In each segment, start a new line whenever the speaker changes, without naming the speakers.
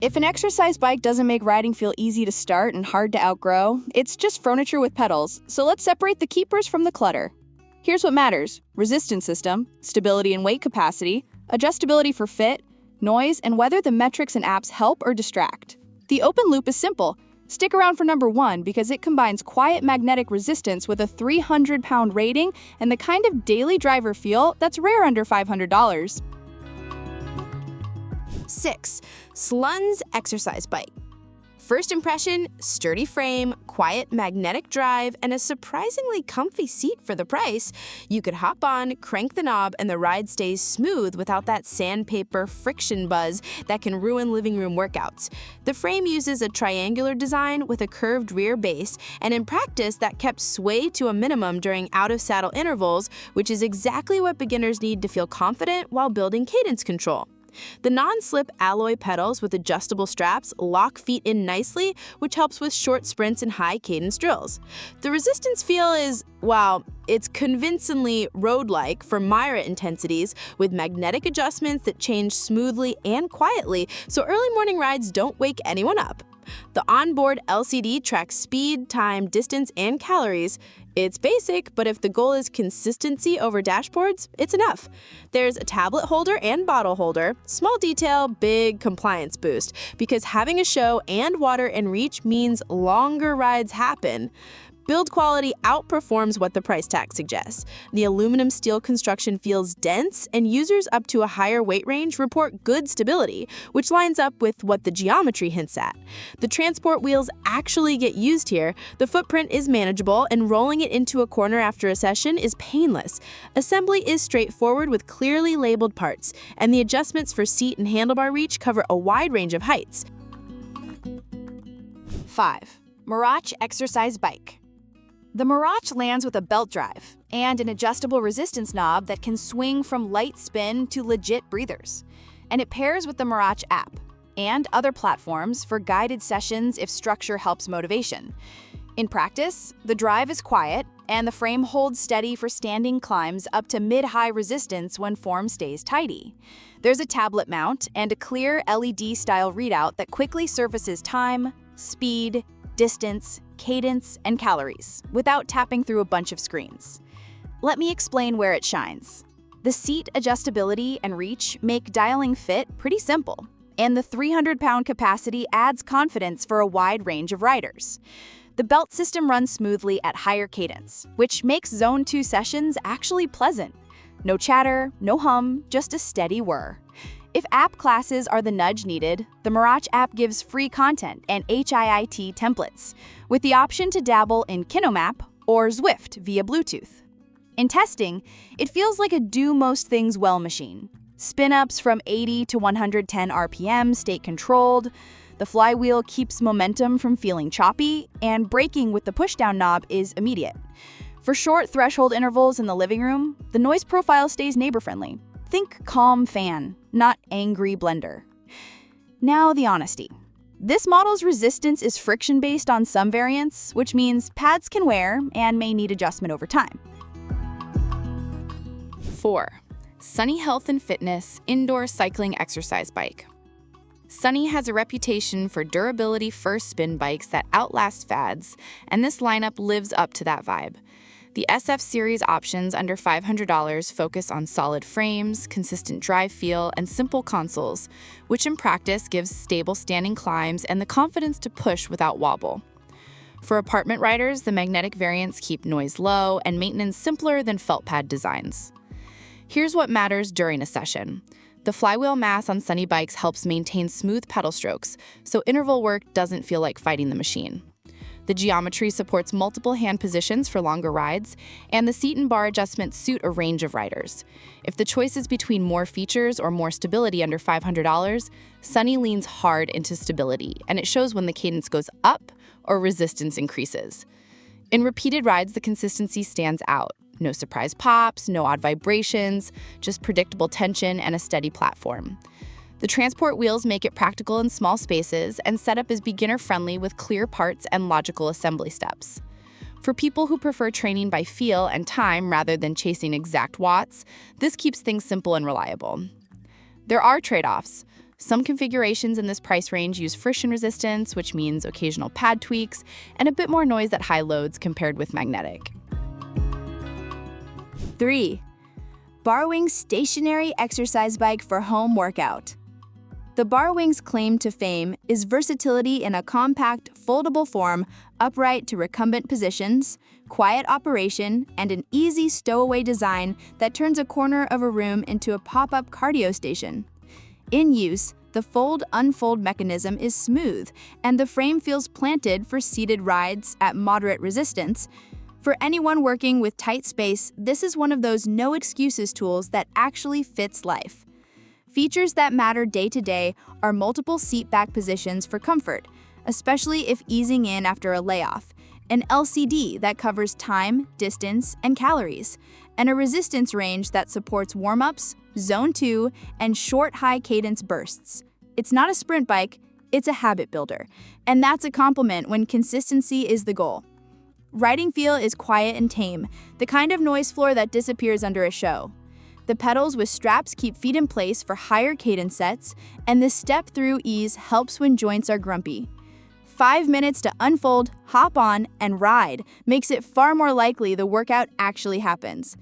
If an exercise bike doesn't make riding feel easy to start and hard to outgrow, it's just furniture with pedals, so let's separate the keepers from the clutter. Here's what matters: resistance system, stability and weight capacity, adjustability for fit, noise, and whether the metrics and apps help or distract. The open loop is simple. Stick around for number 1 because it combines quiet magnetic resistance with a 300-pound rating and the kind of daily driver feel that's rare under $500.
6. Slunse exercise bike. First impression, sturdy frame, quiet magnetic drive, and a surprisingly comfy seat for the price. You could hop on, crank the knob, and the ride stays smooth without that sandpaper friction buzz that can ruin living room workouts. The frame uses a triangular design with a curved rear base, and in practice, that kept sway to a minimum during out-of-saddle intervals, which is exactly what beginners need to feel confident while building cadence control. The non-slip alloy pedals with adjustable straps lock feet in nicely, which helps with short sprints and high-cadence drills. The resistance feel is, well, it's convincingly road-like for Mira intensities with magnetic adjustments that change smoothly and quietly, so early morning rides don't wake anyone up. The onboard LCD tracks speed, time, distance, and calories. It's basic, but if the goal is consistency over dashboards, it's enough. There's a tablet holder and bottle holder. Small detail, big compliance boost, because having a show and water and reach means longer rides happen. Build quality outperforms what the price tag suggests. The aluminum steel construction feels dense, and users up to a higher weight range report good stability, which lines up with what the geometry hints at. The transport wheels actually get used here. The footprint is manageable, and rolling it into a corner after a session is painless. Assembly is straightforward with clearly labeled parts, and the adjustments for seat and handlebar reach cover a wide range of heights.
5. MERACH exercise bike. The MERACH lands with a belt drive and an adjustable resistance knob that can swing from light spin to legit breathers. And it pairs with the MERACH app and other platforms for guided sessions if structure helps motivation. In practice, the drive is quiet and the frame holds steady for standing climbs up to mid-high resistance when form stays tidy. There's a tablet mount and a clear LED-style readout that quickly surfaces time, speed, distance, cadence, and calories without tapping through a bunch of screens. Let me explain where it shines. The seat adjustability and reach make dialing fit pretty simple, and the 300-pound capacity adds confidence for a wide range of riders. The belt system runs smoothly at higher cadence, which makes Zone 2 sessions actually pleasant. No chatter, no hum, just a steady whir. If app classes are the nudge needed, the MERACH app gives free content and HIIT templates, with the option to dabble in KinoMap or Zwift via Bluetooth. In testing, it feels like a do-most-things-well machine. Spin-ups from 80 to 110 RPM stay controlled, the flywheel keeps momentum from feeling choppy, and braking with the push-down knob is immediate. For short threshold intervals in the living room, the noise profile stays neighbor-friendly. Think calm fan, not angry blender. Now the honesty. This model's resistance is friction-based on some variants, which means pads can wear and may need adjustment over time.
4. Sunny Health and Fitness Indoor Cycling Exercise Bike. Sunny has a reputation for durability-first spin bikes that outlast fads, and this lineup lives up to that vibe. The SF series options under $500 focus on solid frames, consistent drive feel, and simple consoles, which in practice gives stable standing climbs and the confidence to push without wobble. For apartment riders, the magnetic variants keep noise low and maintenance simpler than felt pad designs. Here's what matters during a session. The flywheel mass on Sunny bikes helps maintain smooth pedal strokes, so interval work doesn't feel like fighting the machine. The geometry supports multiple hand positions for longer rides, and the seat and bar adjustments suit a range of riders. If the choice is between more features or more stability under $500, Sunny leans hard into stability, and it shows when the cadence goes up or resistance increases. In repeated rides, the consistency stands out. No surprise pops, no odd vibrations, just predictable tension and a steady platform. The transport wheels make it practical in small spaces, and setup is beginner-friendly with clear parts and logical assembly steps. For people who prefer training by feel and time rather than chasing exact watts, this keeps things simple and reliable. There are trade-offs. Some configurations in this price range use friction resistance, which means occasional pad tweaks, and a bit more noise at high loads compared with magnetic.
3. BARWING stationary exercise bike for home workout. The BARWING's claim to fame is versatility in a compact, foldable form, upright to recumbent positions, quiet operation, and an easy stowaway design that turns a corner of a room into a pop-up cardio station. In use, the fold-unfold mechanism is smooth, and the frame feels planted for seated rides at moderate resistance. For anyone working with tight space, this is one of those no-excuses tools that actually fits life. Features that matter day to day are multiple seat back positions for comfort, especially if easing in after a layoff, an LCD that covers time, distance, and calories, and a resistance range that supports warm-ups, zone 2, and short high-cadence bursts. It's not a sprint bike, it's a habit builder, and that's a compliment when consistency is the goal. Riding feel is quiet and tame, the kind of noise floor that disappears under a show. The pedals with straps keep feet in place for higher cadence sets, and the step-through ease helps when joints are grumpy. 5 minutes to unfold, hop on, and ride makes it far more likely the workout actually happens.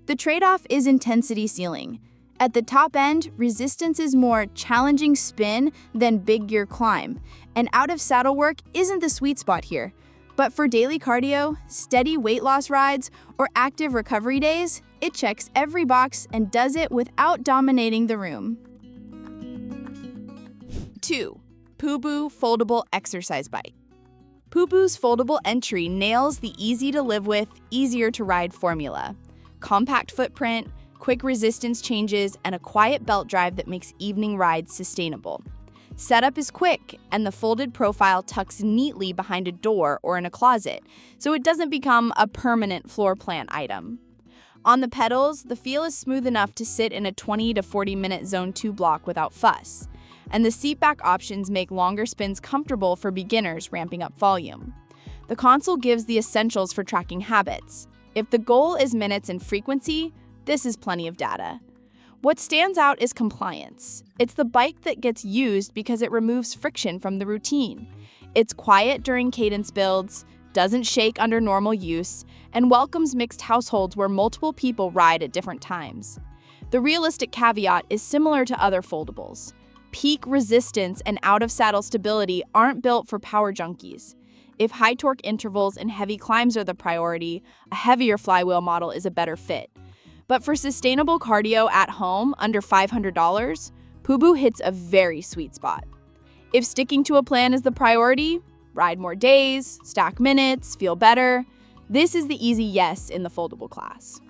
The trade-off is intensity ceiling. At the top end, resistance is more challenging spin than big gear climb, and out-of-saddle work isn't the sweet spot here. But for daily cardio, steady weight loss rides, or active recovery days, it checks every box and does it without dominating the room.
2. Pooboo foldable exercise bike. Pooboo's foldable entry nails the easy-to-live-with, easier-to-ride formula. Compact footprint, quick resistance changes, and a quiet belt drive that makes evening rides sustainable. Setup is quick, and the folded profile tucks neatly behind a door or in a closet, so it doesn't become a permanent floor plan item. On the pedals, the feel is smooth enough to sit in a 20 to 40-minute Zone 2 block without fuss, and the seatback options make longer spins comfortable for beginners ramping up volume. The console gives the essentials for tracking habits. If the goal is minutes and frequency, this is plenty of data. What stands out is compliance. It's the bike that gets used because it removes friction from the routine. It's quiet during cadence builds, doesn't shake under normal use, and welcomes mixed households where multiple people ride at different times. The realistic caveat is similar to other foldables. Peak resistance and out-of-saddle stability aren't built for power junkies. If high torque intervals and heavy climbs are the priority, a heavier flywheel model is a better fit. But for sustainable cardio at home under $500, Pooboo hits a very sweet spot. If sticking to a plan is the priority, ride more days, stack minutes, feel better, this is the easy yes in the foldable class.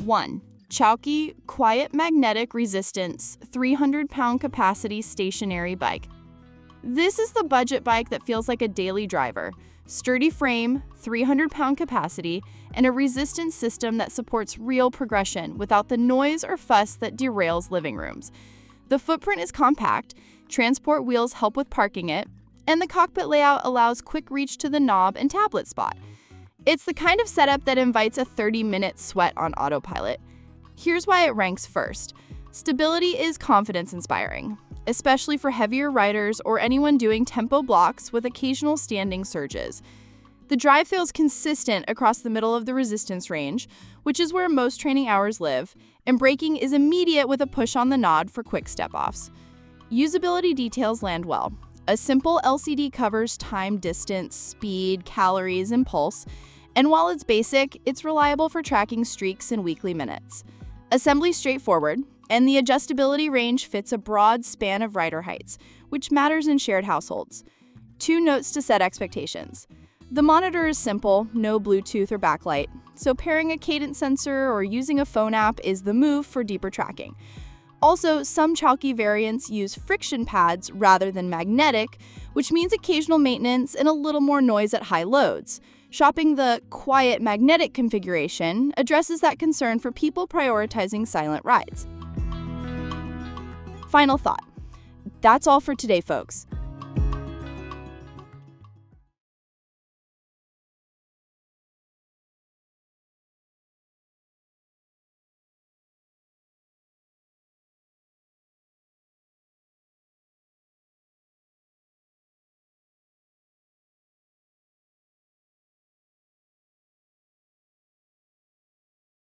1. CHAOKE Quiet Magnetic Resistance 300-pound capacity stationary bike. This is the budget bike that feels like a daily driver. Sturdy frame, 300-pound capacity, and a resistance system that supports real progression without the noise or fuss that derails living rooms. The footprint is compact, transport wheels help with parking it, and the cockpit layout allows quick reach to the knob and tablet spot. It's the kind of setup that invites a 30-minute sweat on autopilot. Here's why it ranks first. Stability is confidence-inspiring, especially for heavier riders or anyone doing tempo blocks with occasional standing surges. The drive feels consistent across the middle of the resistance range, which is where most training hours live, and braking is immediate with a push on the nod for quick step-offs. Usability details land well. A simple LCD covers time, distance, speed, calories, and pulse, and while it's basic, it's reliable for tracking streaks and weekly minutes. Assembly straightforward, and the adjustability range fits a broad span of rider heights, which matters in shared households. 2 notes to set expectations. The monitor is simple, no Bluetooth or backlight, so pairing a cadence sensor or using a phone app is the move for deeper tracking. Also, some CHAOKE variants use friction pads rather than magnetic, which means occasional maintenance and a little more noise at high loads. Shopping the quiet magnetic configuration addresses that concern for people prioritizing silent rides. Final thought. That's all for today, folks.